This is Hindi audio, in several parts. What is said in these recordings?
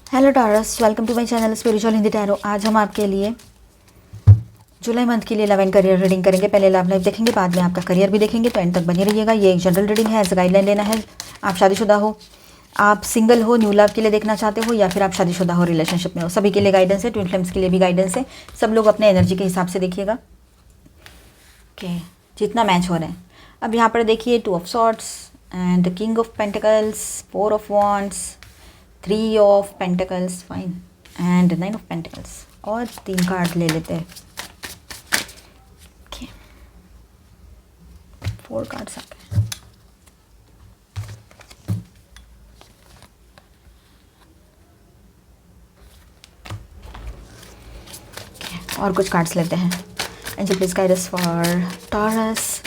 Hello Taurus, welcome to my channel spiritual Hindi tarot. आज हम आपके लिए जुलाई मंथ के लिए लव एंड करियर रीडिंग करेंगे। पहले लव लाइफ देखेंगे, बाद में आपका करियर भी देखेंगे, तो एंड तक बने रहिएगा। ये एक जनरल रीडिंग है, एज गाइडलाइन लेना है। आप शादीशुदा हो, आप सिंगल हो, न्यू लव के लिए देखना चाहते हो, या फिर आप शादीशुदा हो, रिलेशनशिप में हो, सभी के लिए गाइडेंस है। ट्विन फ्लेम्स के लिए भी गाइडेंस है। सब लोग अपने एनर्जी के हिसाब से देखिएगा, ओके, जितना मैच हो रहा है। अब यहाँ पर देखिए 2 of swords and king of pentacles, 4 of wands, 3 of pentacles, fine, and 9 of pentacles. और 3 कार्ड ले लेते हैं, ओके, 4 कार्ड्स आ गए। और कुछ कार्ड्स लेते हैं। Angel please guide us for taurus.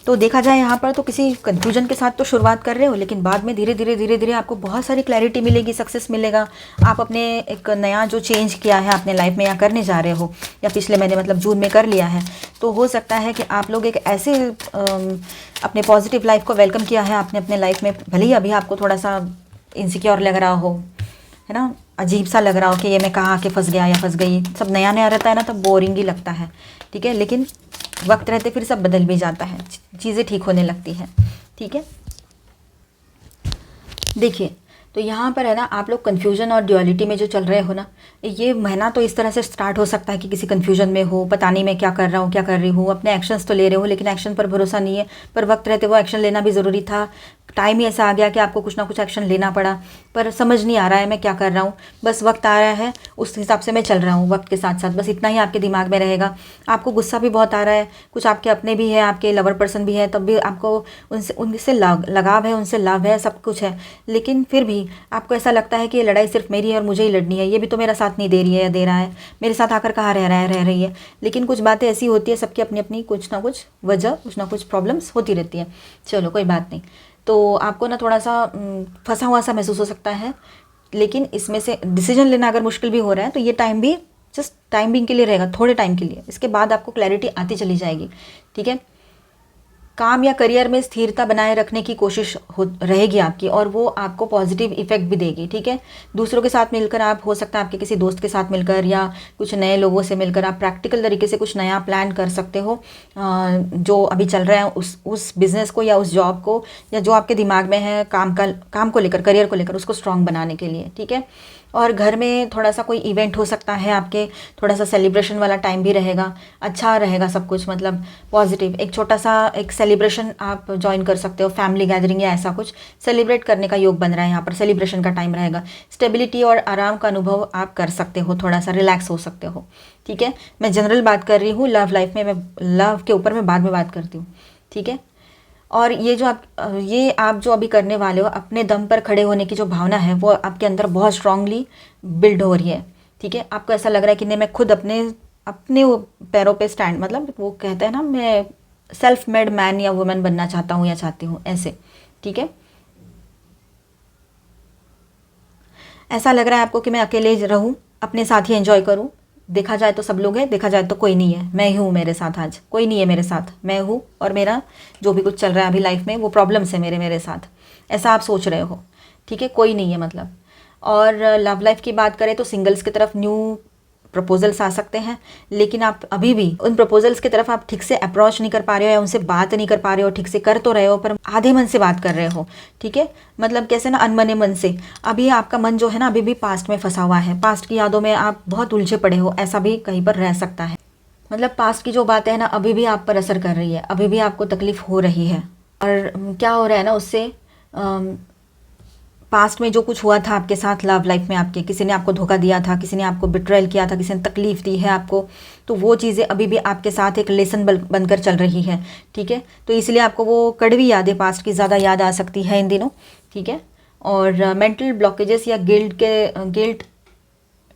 तो देखा जाए यहाँ पर तो किसी कंफ्यूजन के साथ तो शुरुआत कर रहे हो, लेकिन बाद में धीरे धीरे आपको बहुत सारी क्लैरिटी मिलेगी, सक्सेस मिलेगा। आप अपने एक नया जो चेंज किया है अपने लाइफ में या करने जा रहे हो, या पिछले महीने मतलब जून में कर लिया है, तो हो सकता है कि आप लोग एक ऐसे अपने पॉजिटिव लाइफ को वेलकम किया है आपने अपने लाइफ में। भले ही अभी आपको थोड़ा सा इनसिक्योर लग रहा हो, है ना, अजीब सा लग रहा हो कि ये मैं कहाँ आके फंस गया या फंस गई। सब नया नया रहता है ना, तब बोरिंग ही लगता है, ठीक है, लेकिन वक्त रहते फिर सब बदल भी जाता है, चीज़ें ठीक होने लगती हैं, ठीक है। देखिए, तो यहाँ पर है ना, आप लोग कन्फ्यूजन और ड्युअलिटी में जो चल रहे हो ना, ये महीना तो इस तरह से स्टार्ट हो सकता है कि किसी कन्फ्यूजन में हो, पता नहीं मैं क्या कर रहा हूँ, क्या कर रही हूँ। अपने एक्शंस तो ले रहे हो, लेकिन एक्शन पर भरोसा नहीं है, पर वक्त रहते वो एक्शन लेना भी ज़रूरी था। टाइम ही ऐसा आ गया कि आपको कुछ ना कुछ एक्शन लेना पड़ा, पर समझ नहीं आ रहा है मैं क्या कर रहा हूँ। बस वक्त आ रहा है, उस हिसाब से मैं चल रहा हूँ वक्त के साथ साथ, बस इतना ही आपके दिमाग में रहेगा। आपको गुस्सा भी बहुत आ रहा है, कुछ आपके अपने भी है, आपके लवर पर्सन भी है, तब भी आपको उनसे लगाव है, उनसे लव है, सब कुछ है, लेकिन फिर भी आपको ऐसा लगता है कि ये लड़ाई सिर्फ मेरी है और मुझे ही लड़नी है। ये भी तो मेरा साथ नहीं दे रही है या दे रहा है, मेरे साथ आकर कहाँ रह रही है। लेकिन कुछ बातें ऐसी होती है, सबकी अपनी अपनी कुछ ना कुछ वजह, कुछ ना कुछ प्रॉब्लम्स होती रहती है। चलो कोई बात नहीं। तो आपको ना थोड़ा सा फंसा हुआ सा महसूस हो सकता है, लेकिन इसमें से डिसीजन लेना अगर मुश्किल भी हो रहा है, तो ये टाइम भी जस्ट टाइम बिंग के लिए रहेगा, थोड़े टाइम के लिए। इसके बाद आपको क्लैरिटी आती चली जाएगी, ठीक है। काम या करियर में स्थिरता बनाए रखने की कोशिश हो रहेगी आपकी, और वो आपको पॉजिटिव इफेक्ट भी देगी, ठीक है। दूसरों के साथ मिलकर, आप हो सकता है आपके किसी दोस्त के साथ मिलकर या कुछ नए लोगों से मिलकर आप प्रैक्टिकल तरीके से कुछ नया प्लान कर सकते हो, जो अभी चल रहा है उस बिज़नेस को या उस जॉब को, या जो आपके दिमाग में है काम को लेकर, करियर को लेकर, उसको स्ट्रॉन्ग बनाने के लिए, ठीक है। और घर में थोड़ा सा कोई इवेंट हो सकता है आपके, थोड़ा सा सेलिब्रेशन वाला टाइम भी रहेगा, अच्छा रहेगा सब कुछ, मतलब पॉजिटिव। एक छोटा सा एक सेलिब्रेशन आप ज्वाइन कर सकते हो, फैमिली गैदरिंग या ऐसा कुछ सेलिब्रेट करने का योग बन रहा है यहाँ पर, सेलिब्रेशन का टाइम रहेगा। स्टेबिलिटी और आराम का अनुभव आप कर सकते हो, थोड़ा सा रिलैक्स हो सकते हो, ठीक है। मैं जनरल बात कर रही हूँ, लव लाइफ में, मैं लव के ऊपर मैं बाद में बात करती हूँ, ठीक है। और ये आप जो अभी करने वाले हो, अपने दम पर खड़े होने की जो भावना है, वो आपके अंदर बहुत स्ट्रांगली बिल्ड हो रही है, ठीक है। आपको ऐसा लग रहा है कि नहीं, मैं खुद अपने अपने वो पैरों पे स्टैंड, मतलब वो कहते हैं ना, मैं सेल्फ मेड मैन या वुमेन बनना चाहता हूँ या चाहती हूँ, ऐसे, ठीक है। ऐसा लग रहा है आपको कि मैं अकेले रहूँ, अपने साथ ही एंजॉय करूँ। देखा जाए तो सब लोग हैं, देखा जाए तो कोई नहीं है, मैं ही हूँ मेरे साथ। आज कोई नहीं है मेरे साथ, मैं हूँ, और मेरा जो भी कुछ चल रहा है अभी लाइफ में, वो प्रॉब्लम्स है मेरे साथ, ऐसा आप सोच रहे हो, ठीक है। कोई नहीं है मतलब। और लव लाइफ की बात करें तो सिंगल्स की तरफ न्यू प्रपोजल्स आ सकते हैं, लेकिन आप अभी भी उन प्रपोजल्स की तरफ आप ठीक से अप्रोच नहीं कर पा रहे हो, या उनसे बात नहीं कर पा रहे हो, ठीक से कर तो रहे हो पर आधे मन से बात कर रहे हो, ठीक है। मतलब कैसे ना, अनमने मन से। अभी आपका मन जो है ना, अभी भी पास्ट में फंसा हुआ है, पास्ट की यादों में आप बहुत उलझे पड़े हो, ऐसा भी कहीं पर रह सकता है। मतलब पास्ट की जो बातें है ना, अभी भी आप पर असर कर रही है, अभी भी आपको तकलीफ हो रही है। और क्या हो रहा है ना उससे, पास्ट में जो कुछ हुआ था आपके साथ लव लाइफ में, आपके किसी ने आपको धोखा दिया था, किसी ने आपको बिट्रेयल किया था, किसी ने तकलीफ दी है आपको, तो वो चीज़ें अभी भी आपके साथ एक लेसन बनकर चल रही है, ठीक है। तो इसलिए आपको वो कड़वी यादें पास्ट की ज़्यादा याद आ सकती है इन दिनों, ठीक है। और मेंटल ब्लॉकेजेस या गिल्ट,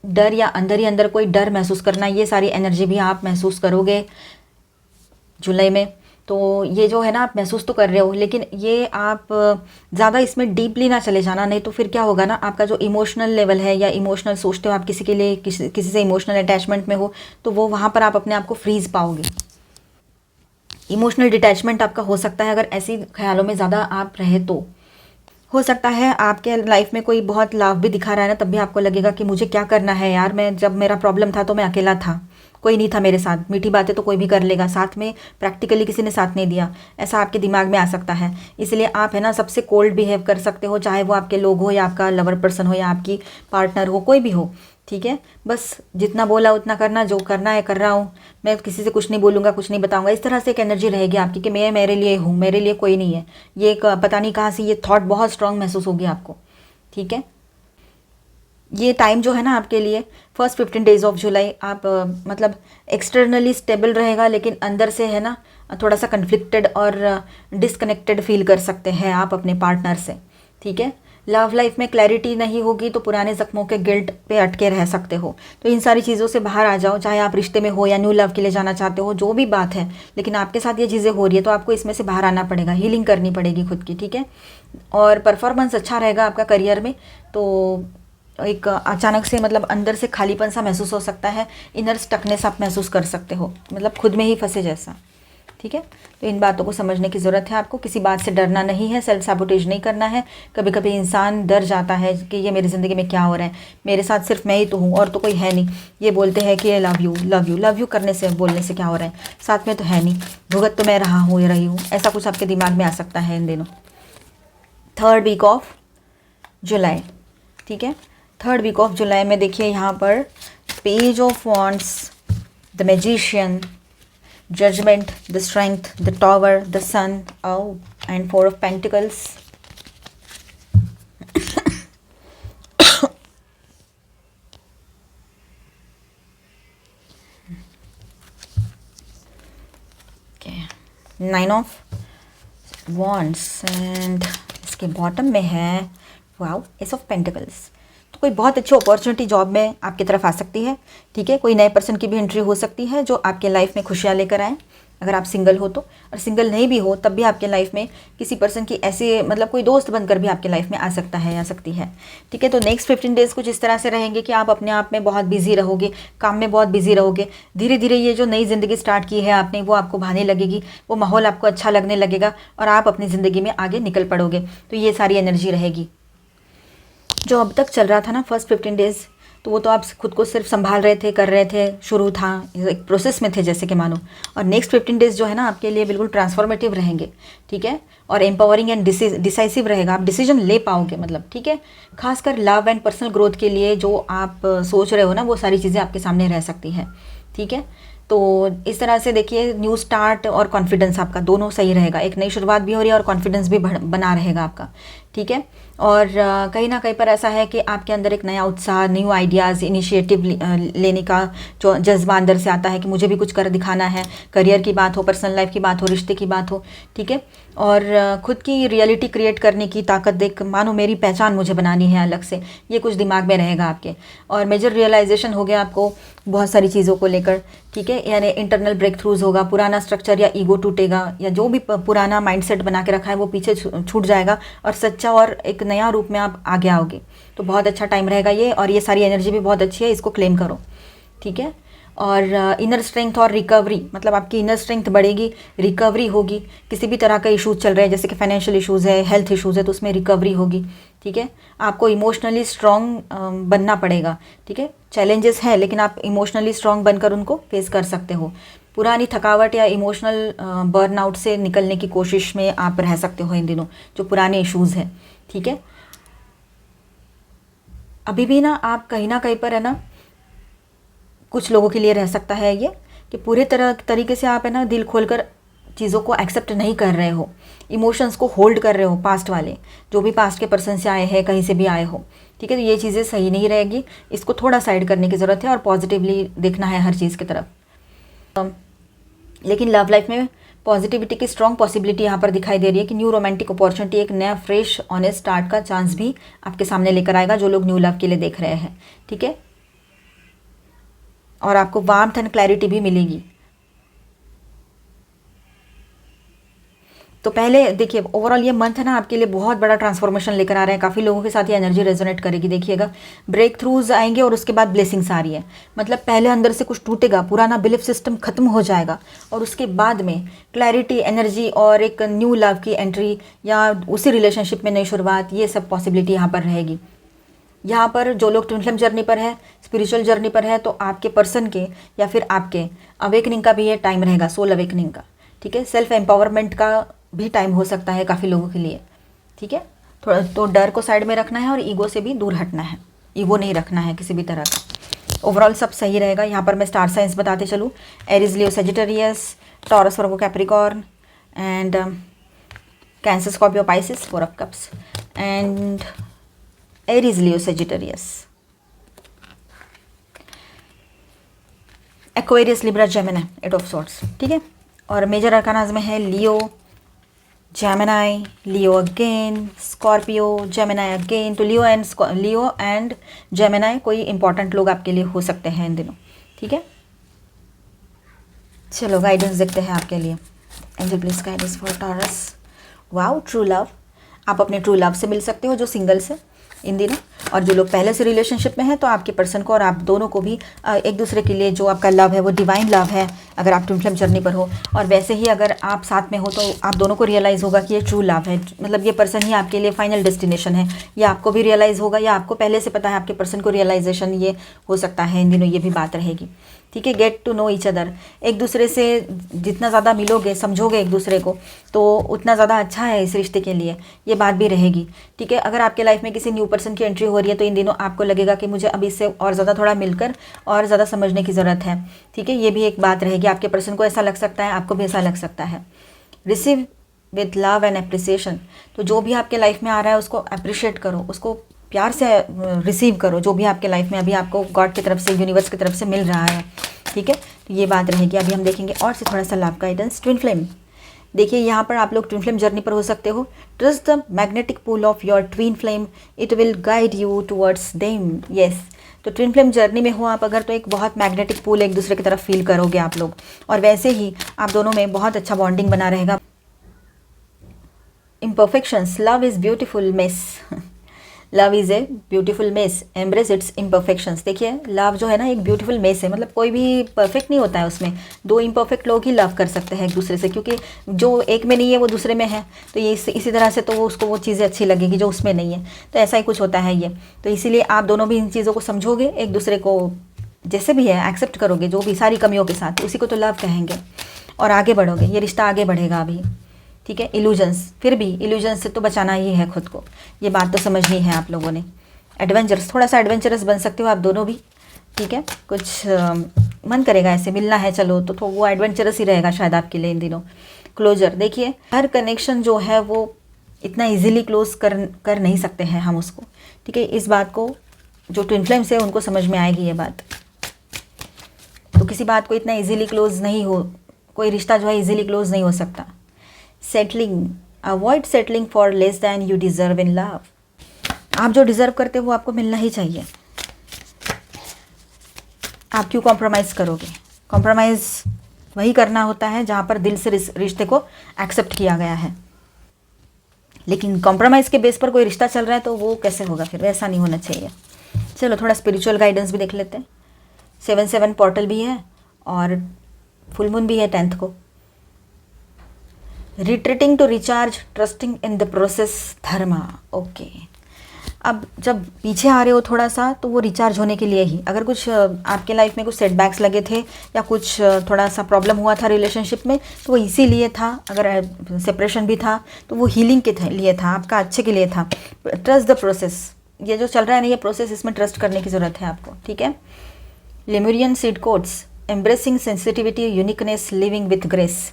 डर, या अंदर ही अंदर कोई डर महसूस करना, ये सारी एनर्जी भी आप महसूस करोगे जुलाई में। तो ये जो है ना, आप महसूस तो कर रहे हो, लेकिन ये आप ज़्यादा इसमें डीपली ना चले जाना, नहीं तो फिर क्या होगा ना, आपका जो इमोशनल लेवल है, या इमोशनल सोचते हो आप किसी के लिए, किसी से इमोशनल अटैचमेंट में हो, तो वो वहाँ पर आप अपने आप को फ्रीज पाओगे। इमोशनल डिटैचमेंट आपका हो सकता है अगर ऐसी ख्यालों में ज़्यादा आप रहे तो। हो सकता है आपके लाइफ में कोई बहुत लाभ भी दिखा रहा है ना, तब भी आपको लगेगा कि मुझे क्या करना है यार, मैं जब मेरा प्रॉब्लम था तो मैं अकेला था, कोई नहीं था मेरे साथ, मीठी बातें तो कोई भी कर लेगा, साथ में प्रैक्टिकली किसी ने साथ नहीं दिया, ऐसा आपके दिमाग में आ सकता है। इसलिए आप है ना सबसे कोल्ड बिहेव कर सकते हो, चाहे वो आपके लोग हो या आपका लवर पर्सन हो या आपकी पार्टनर हो, कोई भी हो, ठीक है। बस जितना बोला उतना करना, जो करना है कर रहा हूँ, मैं किसी से कुछ नहीं बोलूँगा, कुछ नहीं बताऊँगा, इस तरह से एक एनर्जी रहेगी आपकी कि मैं मेरे लिए हूँ, मेरे लिए कोई नहीं है। ये एक पता नहीं कहाँ से ये थॉट बहुत स्ट्रांग महसूस होगी आपको, ठीक है। ये टाइम जो है ना आपके लिए फर्स्ट 15 डेज ऑफ जुलाई, आप मतलब एक्सटर्नली स्टेबल रहेगा, लेकिन अंदर से है ना थोड़ा सा कन्फ्लिक्टेड और डिसकनेक्टेड फील कर सकते हैं आप अपने पार्टनर से, ठीक है। लव लाइफ में क्लैरिटी नहीं होगी तो पुराने जख्मों के गिल्ट पे अटके रह सकते हो, तो इन सारी चीज़ों से बाहर आ जाओ, चाहे आप रिश्ते में हो या न्यू लव के लिए जाना चाहते हो, जो भी बात है, लेकिन आपके साथ ये चीज़ें हो रही है तो आपको इसमें से बाहर आना पड़ेगा, हीलिंग करनी पड़ेगी खुद की, ठीक है। और परफॉर्मेंस अच्छा रहेगा आपका करियर में, तो एक अचानक से मतलब अंदर से खालीपन सा महसूस हो सकता है, इनर स्टकनेस आप महसूस कर सकते हो, मतलब खुद में ही फंसे जैसा, ठीक है। तो इन बातों को समझने की ज़रूरत है आपको, किसी बात से डरना नहीं है, सेल्फ सैबोटेज नहीं करना है। कभी कभी इंसान डर जाता है कि ये मेरी ज़िंदगी में क्या हो रहा है, मेरे साथ सिर्फ मैं ही तो हूँ और तो कोई है नहीं। ये बोलते हैं कि ये love you love you love you करने से, बोलने से क्या हो रहा है, साथ में तो है नहीं, भुगत तो मैं रहा हूँ या रही हूँ, ऐसा कुछ आपके दिमाग में आ सकता है इन दिनों। 3rd वीक ऑफ जुलाई, ठीक है। 3rd वीक ऑफ जुलाई में देखिए यहाँ पर page of wands, the magician, judgement, the strength, the tower, the sun, and 4 of pentacles. Nine of wands and इसके बॉटम में है वाओ एस ऑफ पेंटिकल्स। तो कोई बहुत अच्छी अपॉर्चुनिटी जॉब में आपकी तरफ आ सकती है, ठीक है। कोई नए पर्सन की भी एंट्री हो सकती है जो आपके लाइफ में खुशियाँ लेकर आए, अगर आप सिंगल हो तो, और सिंगल नहीं भी हो तब भी आपके लाइफ में किसी पर्सन की ऐसे मतलब कोई दोस्त बनकर भी आपके लाइफ में आ सकता है, आ सकती है, ठीक है। तो नेक्स्ट 15 डेज़ कुछ इस तरह से रहेंगे कि आप अपने आप में बहुत बिजी रहोगे, काम में बहुत बिजी रहोगे, धीरे धीरे ये जो नई ज़िंदगी स्टार्ट की है आपने वो आपको भाने लगेगी, वो माहौल आपको अच्छा लगने लगेगा और आप अपनी ज़िंदगी में आगे निकल पड़ोगे। तो ये सारी एनर्जी रहेगी। जो अब तक चल रहा था ना फर्स्ट 15 डेज़, तो वो तो आप खुद को सिर्फ संभाल रहे थे, कर रहे थे, शुरू था, एक प्रोसेस में थे जैसे कि मानो। और नेक्स्ट 15 डेज़ जो है ना आपके लिए बिल्कुल ट्रांसफॉर्मेटिव रहेंगे, ठीक है। और एम्पावरिंग एंड डिसाइसिव रहेगा, आप डिसीजन ले पाओगे, मतलब ठीक है। खासकर लव एंड पर्सनल ग्रोथ के लिए जो आप सोच रहे हो ना, वो सारी चीज़ें आपके सामने रह सकती है, ठीक है। तो इस तरह से देखिए न्यू स्टार्ट और कॉन्फिडेंस आपका दोनों सही रहेगा, एक नई शुरुआत भी हो रही है और कॉन्फिडेंस भी बना रहेगा आपका, ठीक है। और कहीं ना कहीं पर ऐसा है कि आपके अंदर एक नया उत्साह, न्यू आइडियाज़, इनिशिएटिव लेने का जो जज्बा अंदर से आता है कि मुझे भी कुछ कर दिखाना है, करियर की बात हो, पर्सनल लाइफ की बात हो, रिश्ते की बात हो, ठीक है। और खुद की रियलिटी क्रिएट करने की ताकत देख, मानो मेरी पहचान मुझे बनानी है अलग से, ये कुछ दिमाग में रहेगा आपके। और मेजर रियलाइजेशन हो गया आपको बहुत सारी चीज़ों को लेकर, ठीक है। यानी इंटरनल ब्रेक थ्रूज होगा, पुराना स्ट्रक्चर या ईगो टूटेगा, या जो भी पुराना माइंडसेट बना के रखा है वो पीछे छूट जाएगा और सच्चा और एक नया रूप में आप आगे आओगे। तो बहुत अच्छा टाइम रहेगा ये, और ये सारी एनर्जी भी बहुत अच्छी है, इसको क्लेम करो, ठीक है। और इनर स्ट्रेंथ और रिकवरी, मतलब आपकी इनर स्ट्रेंथ बढ़ेगी, रिकवरी होगी, किसी भी तरह का इश्यूज चल रहे हैं जैसे कि फाइनेंशियल इश्यूज़ है, हेल्थ इश्यूज़ है, तो उसमें रिकवरी होगी, ठीक है। आपको इमोशनली स्ट्रॉन्ग बनना पड़ेगा, ठीक है। चैलेंजेस हैं लेकिन आप इमोशनली स्ट्रॉन्ग बनकर उनको फेस कर सकते हो। पुरानी थकावट या इमोशनल बर्नआउट से निकलने की कोशिश में आप रह सकते हो इन दिनों, जो पुराने इश्यूज़ हैं, ठीक है। अभी भी ना आप कहीं ना कहीं पर है ना, कुछ लोगों के लिए रह सकता है ये कि पूरे तरीके से आप है ना दिल खोलकर चीज़ों को एक्सेप्ट नहीं कर रहे हो, इमोशंस को होल्ड कर रहे हो, पास्ट वाले जो भी पास्ट के पर्सन से आए हैं, कहीं से भी आए हो, ठीक है। तो ये चीज़ें सही नहीं रहेगी, इसको थोड़ा साइड करने की ज़रूरत है और पॉजिटिवली देखना है हर चीज़ की तरफ। लेकिन लव लाइफ में पॉजिटिविटी की स्ट्रॉन्ग पॉसिबिलिटी यहाँ पर दिखाई दे रही है कि न्यू रोमांटिक अपॉर्चुनिटी, एक नया फ्रेश ऑनेस्ट स्टार्ट का चांस भी आपके सामने लेकर आएगा, जो लोग न्यू लव के लिए देख रहे हैं, ठीक है। और आपको वार्मथ एंड क्लैरिटी भी मिलेगी। तो पहले देखिए ओवरऑल ये मंथ है ना आपके लिए बहुत बड़ा ट्रांसफॉर्मेशन लेकर आ रहा है, काफ़ी लोगों के साथ ये एनर्जी रेजोनेट करेगी। देखिएगा ब्रेक थ्रूज आएंगे और उसके बाद ब्लेसिंग्स आ रही है, मतलब पहले अंदर से कुछ टूटेगा, पुराना बिलीफ सिस्टम खत्म हो जाएगा और उसके बाद में क्लैरिटी, एनर्जी और एक न्यू लव की एंट्री या उसी रिलेशनशिप में नई शुरुआत, ये सब पॉसिबिलिटी यहाँ पर रहेगी। यहाँ पर जो लोग ट्विन फ्लेम जर्नी पर है, स्पिरिचुअल जर्नी पर है, तो आपके पर्सन के या फिर आपके अवेकनिंग का भी ये टाइम रहेगा, सोल अवेकनिंग का, ठीक है। सेल्फ एम्पावरमेंट का भी टाइम हो सकता है काफ़ी लोगों के लिए, ठीक है। थोड़ा तो डर को साइड में रखना है और ईगो से भी दूर हटना है, ईगो नहीं रखना है किसी भी तरह का। ओवरऑल सब सही रहेगा। यहाँ पर मैं स्टार साइंस बताते चलूँ, Aries, Leo, Sagittarius, taurus, Virgo, Capricorn and cancer, Scorpio, Pisces, 4 of cups and Aries, Leo, Sagittarius, Aquarius, Libra, Gemini, 8 of swords, ठीक है। और मेजर अरकानाज में है लियो, जेमिनी, लियो अगेन, स्कॉर्पियो, जेमिनी अगेन। तो लियो एंड जेमिनी कोई इंपॉर्टेंट लोग आपके लिए हो सकते हैं इन दिनों, ठीक है। चलो गाइडेंस देखते हैं आपके लिए। Angel please guidance for taurus. Wow, true love, आप अपने ट्रू लव से मिल सकते हो जो सिंगल्स है इन दिनों, और जो लोग पहले से रिलेशनशिप में हैं तो आपके पर्सन को और आप दोनों को भी एक दूसरे के लिए जो आपका लव है वो डिवाइन लव है, अगर आप ट्विन फ्लेम जर्नी पर हो। और वैसे ही अगर आप साथ में हो तो आप दोनों को रियलाइज़ होगा कि ये ट्रू लव है, मतलब ये पर्सन ही आपके लिए फाइनल डेस्टिनेशन है। या आपको भी रियलाइज़ होगा या आपको पहले से पता है, आपके पर्सन को रियलाइजेशन ये हो सकता है इन दिनों, ये भी बात रहेगी, ठीक है। Get to know each other, एक दूसरे से जितना ज़्यादा मिलोगे, समझोगे एक दूसरे को, तो उतना ज़्यादा अच्छा है इस रिश्ते के लिए, ये बात भी रहेगी, ठीक है। अगर आपके लाइफ में किसी न्यू पर्सन की एंट्री हो रही है तो इन दिनों आपको लगेगा कि मुझे अभी इससे और ज़्यादा थोड़ा मिलकर और ज़्यादा समझने की ज़रूरत है, ठीक है। ये भी एक बात रहेगी, आपके पर्सन को ऐसा लग सकता है, आपको भी ऐसा लग सकता है। Receive with love and appreciation, तो जो भी आपके लाइफ में आ रहा है उसको अप्रिशिएट करो, उसको प्यार से रिसीव करो, जो भी आपके लाइफ में अभी आपको गॉड की तरफ से, यूनिवर्स की तरफ से मिल रहा है, ठीक है। तो ये बात रहेगी। अभी हम देखेंगे और से थोड़ा सा लव गाइडेंस। ट्विन फ्लेम, देखिए यहाँ पर आप लोग ट्विन फ्लेम जर्नी पर हो सकते हो। Trust the magnetic pull of your twin flame, it will guide you towards them. Yes, तो ट्विन फ्लेम जर्नी में हो आप अगर, तो एक बहुत मैग्नेटिक पुल एक दूसरे की तरफ फील करोगे आप लोग, और वैसे ही आप दोनों में बहुत अच्छा बॉन्डिंग बना रहेगा। Imperfections, love is beautiful mess, love is a beautiful mess, embrace it's imperfections. देखिए लव जो है ना एक ब्यूटीफुल मेस है, मतलब कोई भी परफेक्ट नहीं होता है उसमें, 2 इम्परफेक्ट लोग ही लव कर सकते हैं एक दूसरे से, क्योंकि जो एक में नहीं है वो दूसरे में है, तो ये इसी तरह से तो वो उसको वो चीज़ें अच्छी लगेगी जो उसमें नहीं है, तो ऐसा ही कुछ होता है ये। तो इसीलिए आप दोनों भी इन चीज़ों को समझोगे, एक दूसरे को जैसे भी है एक्सेप्ट करोगे, जो भी सारी कमियों के साथ, उसी को तो लव कहेंगे, और आगे बढ़ोगे, ये रिश्ता आगे बढ़ेगा अभी, ठीक है। इल्यूजन्स, फिर भी इल्यूजन्स से तो बचाना ही है खुद को, ये बात तो समझनी है आप लोगों ने। एडवेंचरस, थोड़ा सा एडवेंचरस बन सकते हो आप दोनों भी, ठीक है। कुछ मन करेगा ऐसे मिलना है चलो, तो वो एडवेंचरस ही रहेगा शायद आपके लिए इन दिनों। क्लोजर, देखिए हर कनेक्शन जो है वो इतना ईजिली क्लोज कर नहीं सकते हैं हम उसको, ठीक है। इस बात को जो ट्विन फ्लेम्स है उनको समझ में आएगी ये बात। तो किसी बात को इतना ईजिली क्लोज नहीं हो, कोई रिश्ता जो है ईजिली क्लोज नहीं हो सकता। Settling, avoid settling for less than you deserve in love. आप जो डिज़र्व करते हो वो आपको मिलना ही चाहिए, आप क्यों कॉम्प्रोमाइज़ करोगे। कॉम्प्रोमाइज़ वही करना होता है जहाँ पर दिल से रिश्ते को एक्सेप्ट किया गया है, लेकिन कॉम्प्रोमाइज़ के बेस पर कोई रिश्ता चल रहा है तो वो कैसे होगा, फिर वैसा नहीं होना चाहिए। चलो थोड़ा स्पिरिचुअल गाइडेंस भी देख लेते हैं। 7/7 पोर्टल भी है और फुल मून भी है 10th को। Retreating to recharge, trusting in the process, dharma. Okay, अब जब पीछे आ रहे हो थोड़ा सा तो वो रिचार्ज होने के लिए ही, अगर कुछ आपके लाइफ में कुछ सेटबैक्स लगे थे या कुछ थोड़ा सा प्रॉब्लम हुआ था रिलेशनशिप में, तो वो इसीलिए था। अगर सेपरेशन भी था तो वो हीलिंग के लिए था, आपका अच्छे के लिए था। ट्रस्ट द प्रोसेस, ये जो चल रहा है ना ये प्रोसेस, इसमें ट्रस्ट करने की ज़रूरत है आपको, ठीक है। Lemurian seed codes, embracing sensitivity, uniqueness, living with grace.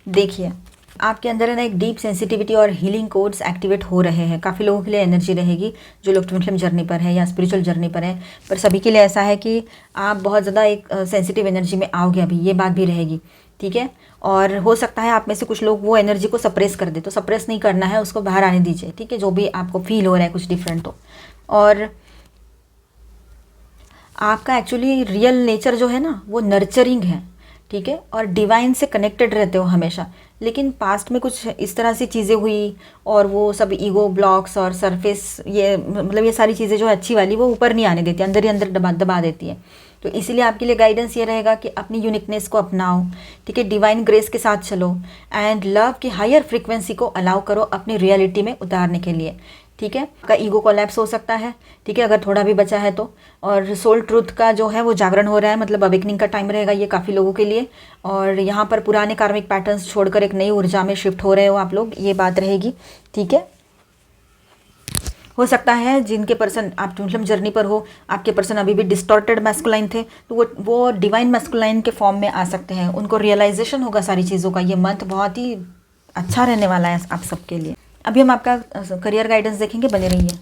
देखिए आपके अंदर है ना एक डीप सेंसिटिविटी और हीलिंग कोड्स एक्टिवेट हो रहे हैं। काफ़ी लोगों के लिए एनर्जी रहेगी जो लोग ट्विन फ्लेम जर्नी पर है या स्पिरिचुअल जर्नी पर है, पर सभी के लिए ऐसा है कि आप बहुत ज़्यादा एक सेंसिटिव एनर्जी में आओगे अभी, ये बात भी रहेगी, ठीक है। और हो सकता है आप में से कुछ लोग वो एनर्जी को सप्रेस कर दे, तो सप्रेस नहीं करना है, उसको बाहर आने दीजिए, ठीक है। जो भी आपको फील हो रहा है कुछ डिफरेंट हो, और आपका एक्चुअली रियल नेचर जो है ना वो नर्चरिंग है, ठीक है, और डिवाइन से कनेक्टेड रहते हो हमेशा। लेकिन पास्ट में कुछ इस तरह से चीज़ें हुई और वो सब ईगो ब्लॉक्स और सरफेस, ये मतलब ये सारी चीज़ें जो है अच्छी वाली वो ऊपर नहीं आने देती, अंदर ही अंदर दबा दबा देती है। तो इसीलिए आपके लिए गाइडेंस ये रहेगा कि अपनी यूनिकनेस को अपनाओ, ठीक है, डिवाइन ग्रेस के साथ चलो एंड लव की हायर फ्रीक्वेंसी को अलाउ करो अपनी रियलिटी में उतारने के लिए, ठीक है। आपका ईगो कोलैप्स हो सकता है, ठीक है, अगर थोड़ा भी बचा है तो। और सोल ट्रूथ का जो है वो जागरण हो रहा है, मतलब अवेकनिंग का टाइम रहेगा ये काफ़ी लोगों के लिए। और यहाँ पर पुराने कार्मिक पैटर्न्स छोड़कर एक नई ऊर्जा में शिफ्ट हो रहे हो आप लोग, ये बात रहेगी, ठीक है। हो सकता है जिनके पर्सन आप ट्विन जर्नी पर हो, आपके पर्सन अभी भी डिस्टॉर्टेड मैस्कुलाइन थे, तो वो डिवाइन मैस्कुलाइन के फॉर्म में आ सकते हैं। उनको रियलाइजेशन होगा सारी चीज़ों का। ये मंथ बहुत ही अच्छा रहने वाला है आप सबके लिए। अभी हम आपका करियर गाइडेंस देखेंगे, बने रहिए।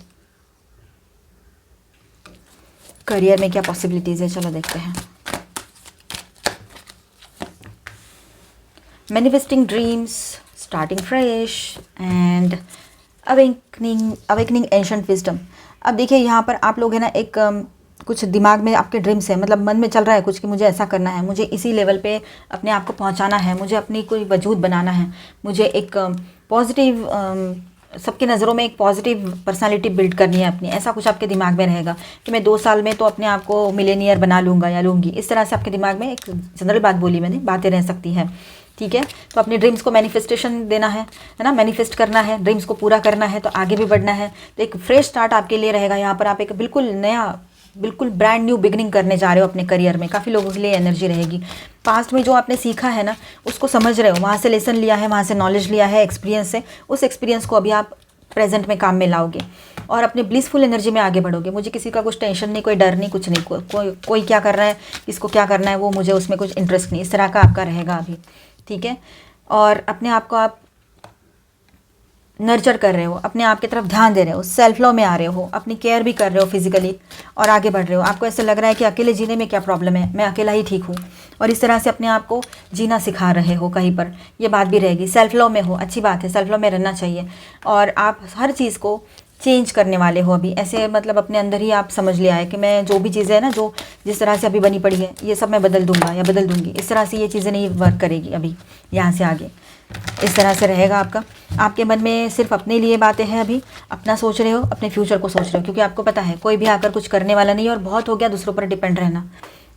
करियर में क्या पॉसिबिलिटीज़ है, चलो देखते हैं। Manifesting dreams, starting fresh and awakening ancient wisdom. अब देखिए यहाँ पर आप लोग है ना, एक कुछ दिमाग में आपके ड्रीम्स है, मतलब मन में चल रहा है कुछ कि मुझे ऐसा करना है, मुझे इसी लेवल पे अपने आप को पहुँचाना है, मुझे अपनी कोई वजूद बनाना है, मुझे एक पॉजिटिव सबकी नज़रों में एक पॉजिटिव पर्सनालिटी बिल्ड करनी है अपनी। ऐसा कुछ आपके दिमाग में रहेगा कि मैं 2 साल में तो अपने आप को मिलेनियर बना लूँगा या लूँगी। इस तरह से आपके दिमाग में एक जनरल बात बोली मैंने, बातें रह सकती है, ठीक है। तो अपने ड्रीम्स को मैनिफेस्टेशन देना है ना, मैनिफेस्ट करना है, ड्रीम्स को पूरा करना है, तो आगे भी बढ़ना है। तो एक फ्रेश स्टार्ट आपके लिए रहेगा। यहाँ पर आप एक बिल्कुल नया, बिल्कुल ब्रांड न्यू बिगनिंग करने जा रहे हो अपने करियर में। काफ़ी लोगों के लिए एनर्जी रहेगी। पास्ट में जो आपने सीखा है ना, उसको समझ रहे हो, वहाँ से लेसन लिया है, वहाँ से नॉलेज लिया है, एक्सपीरियंस से, उस एक्सपीरियंस को अभी आप प्रेजेंट में काम में लाओगे और अपने ब्लिसफुल एनर्जी में आगे बढ़ोगे। मुझे किसी का कुछ टेंशन नहीं, कोई डर नहीं, कुछ नहीं, कोई क्या कर रहा है, किसको क्या करना है, वो मुझे उसमें कुछ इंटरेस्ट नहीं, इस तरह का आपका रहेगा अभी, ठीक है। और अपने आप को आप नर्चर कर रहे हो, अपने आप की तरफ ध्यान दे रहे हो, सेल्फ लव में आ रहे हो, अपनी केयर भी कर रहे हो फिजिकली और आगे बढ़ रहे हो। आपको ऐसा लग रहा है कि अकेले जीने में क्या प्रॉब्लम है, मैं अकेला ही ठीक हूँ, और इस तरह से अपने आप को जीना सिखा रहे हो कहीं पर। ये बात भी रहेगी। सेल्फ लव में हो, अच्छी बात है, सेल्फ लव में रहना चाहिए। और आप हर चीज़ को चेंज करने वाले हो अभी, ऐसे मतलब अपने अंदर ही आप समझ लिया है कि मैं जो भी चीज़ें है ना, जो जिस तरह से अभी बनी पड़ी है, ये सब मैं बदल दूंगा या बदल दूंगी। इस तरह से ये चीज़ें नहीं वर्क करेगी अभी यहाँ से आगे। इस तरह से रहेगा आपका। आपके मन में सिर्फ अपने लिए बातें हैं, अभी अपना सोच रहे हो, अपने फ्यूचर को सोच रहे हो, क्योंकि आपको पता है कोई भी आकर कुछ करने वाला नहीं है और बहुत हो गया दूसरों पर डिपेंड रहना।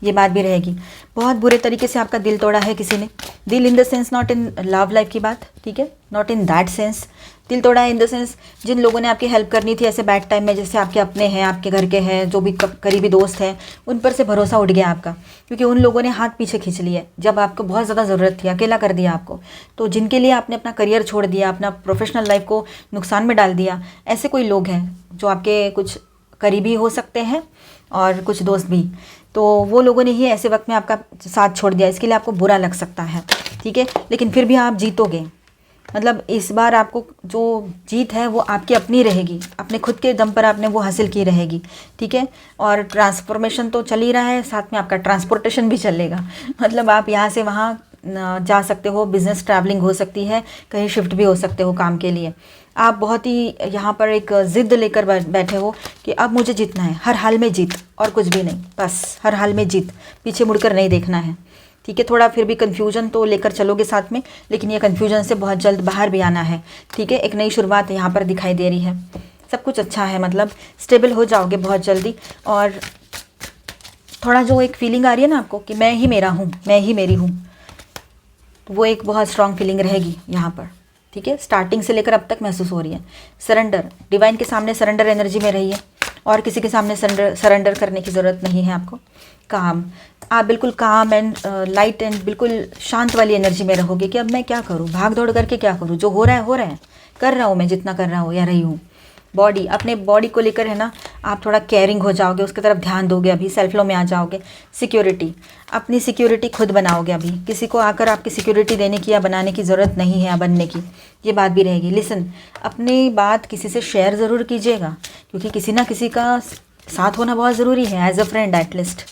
ये बात भी रहेगी। बहुत बुरे तरीके से आपका दिल तोड़ा है किसी ने। दिल in the sense not in love life की बात, ठीक है, नॉट इन दैट सेंस। दिल तोड़ा है इन द सेंस जिन लोगों ने आपकी हेल्प करनी थी ऐसे बैड टाइम में, जैसे आपके अपने हैं, आपके घर के हैं, जो भी करीबी दोस्त हैं, उन पर से भरोसा उठ गया आपका, क्योंकि उन लोगों ने हाथ पीछे खींच लिया जब आपको बहुत ज़्यादा ज़रूरत थी, अकेला कर दिया आपको। तो जिनके लिए आपने अपना करियर छोड़ दिया, अपना प्रोफेशनल लाइफ को नुकसान में डाल दिया, ऐसे कोई लोग हैं जो आपके कुछ करीबी हो सकते हैं और कुछ दोस्त भी। तो वो लोगों ने ही ऐसे वक्त में आपका साथ छोड़ दिया, इसके लिए आपको बुरा लग सकता है, ठीक है, लेकिन फिर भी आप जीतोगे। मतलब इस बार आपको जो जीत है वो आपकी अपनी रहेगी, अपने खुद के दम पर आपने वो हासिल की रहेगी, ठीक है। और ट्रांसफॉर्मेशन तो चल ही रहा है, साथ में आपका ट्रांसपोर्टेशन भी चलेगा। मतलब आप यहाँ से वहाँ जा सकते हो, बिजनेस ट्रैवलिंग हो सकती है, कहीं शिफ्ट भी हो सकते हो काम के लिए। आप बहुत ही यहाँ पर एक ज़िद लेकर बैठे हो कि अब मुझे जीतना है, हर हाल में जीत और कुछ भी नहीं, बस हर हाल में जीत, पीछे मुड़कर नहीं देखना है, ठीक है। थोड़ा फिर भी कन्फ्यूजन तो लेकर चलोगे साथ में, लेकिन ये कन्फ्यूजन से बहुत जल्द बाहर भी आना है, ठीक है। एक नई शुरुआत यहाँ पर दिखाई दे रही है, सब कुछ अच्छा है, मतलब स्टेबल हो जाओगे बहुत जल्दी। और थोड़ा जो एक फीलिंग आ रही है ना आपको कि मैं ही मेरा हूँ, मैं ही मेरी हूँ, तो वो एक बहुत स्ट्रॉन्ग फीलिंग रहेगी यहाँ पर, ठीक है। स्टार्टिंग से लेकर अब तक महसूस हो रही है। सरेंडर, डिवाइन के सामने सरेंडर एनर्जी में रही है और किसी के सामने सरेंडर करने की ज़रूरत नहीं है आपको। काम, आप बिल्कुल काम एंड लाइट एंड बिल्कुल शांत वाली एनर्जी में रहोगे कि अब मैं क्या करूँ, भाग दौड़ करके क्या करूँ, जो हो रहा है कर रहा हूँ मैं, जितना कर रहा हूँ या रही हूँ। बॉडी, अपने बॉडी को लेकर है ना, आप थोड़ा केयरिंग हो जाओगे, उसकी तरफ ध्यान दोगे, अभी सेल्फ लो में आ जाओगे। सिक्योरिटी, अपनी सिक्योरिटी खुद बनाओगे, अभी किसी को आकर आपकी सिक्योरिटी देने की या बनाने की ज़रूरत नहीं है या बनने की, ये बात भी रहेगी। लिसन, अपनी बात किसी से शेयर ज़रूर कीजिएगा, क्योंकि किसी ना किसी का साथ होना बहुत ज़रूरी है, एज अ फ्रेंड एटलीस्ट,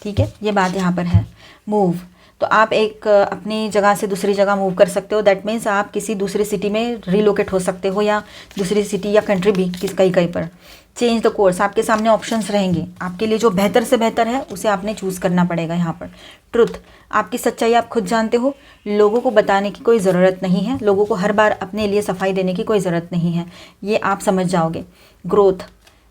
ठीक है, ये बात यहाँ पर है। मूव, तो आप एक अपनी जगह से दूसरी जगह मूव कर सकते हो। दैट मीन्स आप किसी दूसरी सिटी में रिलोकेट हो सकते हो, या दूसरी सिटी या कंट्री भी कहीं कहीं पर। चेंज द कोर्स, आपके सामने ऑप्शंस रहेंगे, आपके लिए जो बेहतर से बेहतर है उसे आपने चूज़ करना पड़ेगा यहाँ पर। ट्रुथ, आपकी सच्चाई आप खुद जानते हो, लोगों को बताने की कोई ज़रूरत नहीं है, लोगों को हर बार अपने लिए सफाई देने की कोई ज़रूरत नहीं है, ये आप समझ जाओगे। ग्रोथ,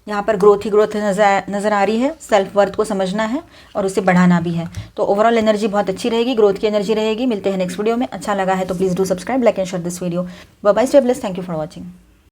यहाँ पर ग्रोथ ही ग्रोथ नज़र आ रही है। सेल्फ वर्थ को समझना है और उसे बढ़ाना भी है। तो ओवरऑल एनर्जी बहुत अच्छी रहेगी, ग्रोथ की एनर्जी रहेगी। मिलते हैं नेक्स्ट वीडियो में। अच्छा लगा है तो please do subscribe, like and share this video. Bye bye, stay blessed, thank you for watching.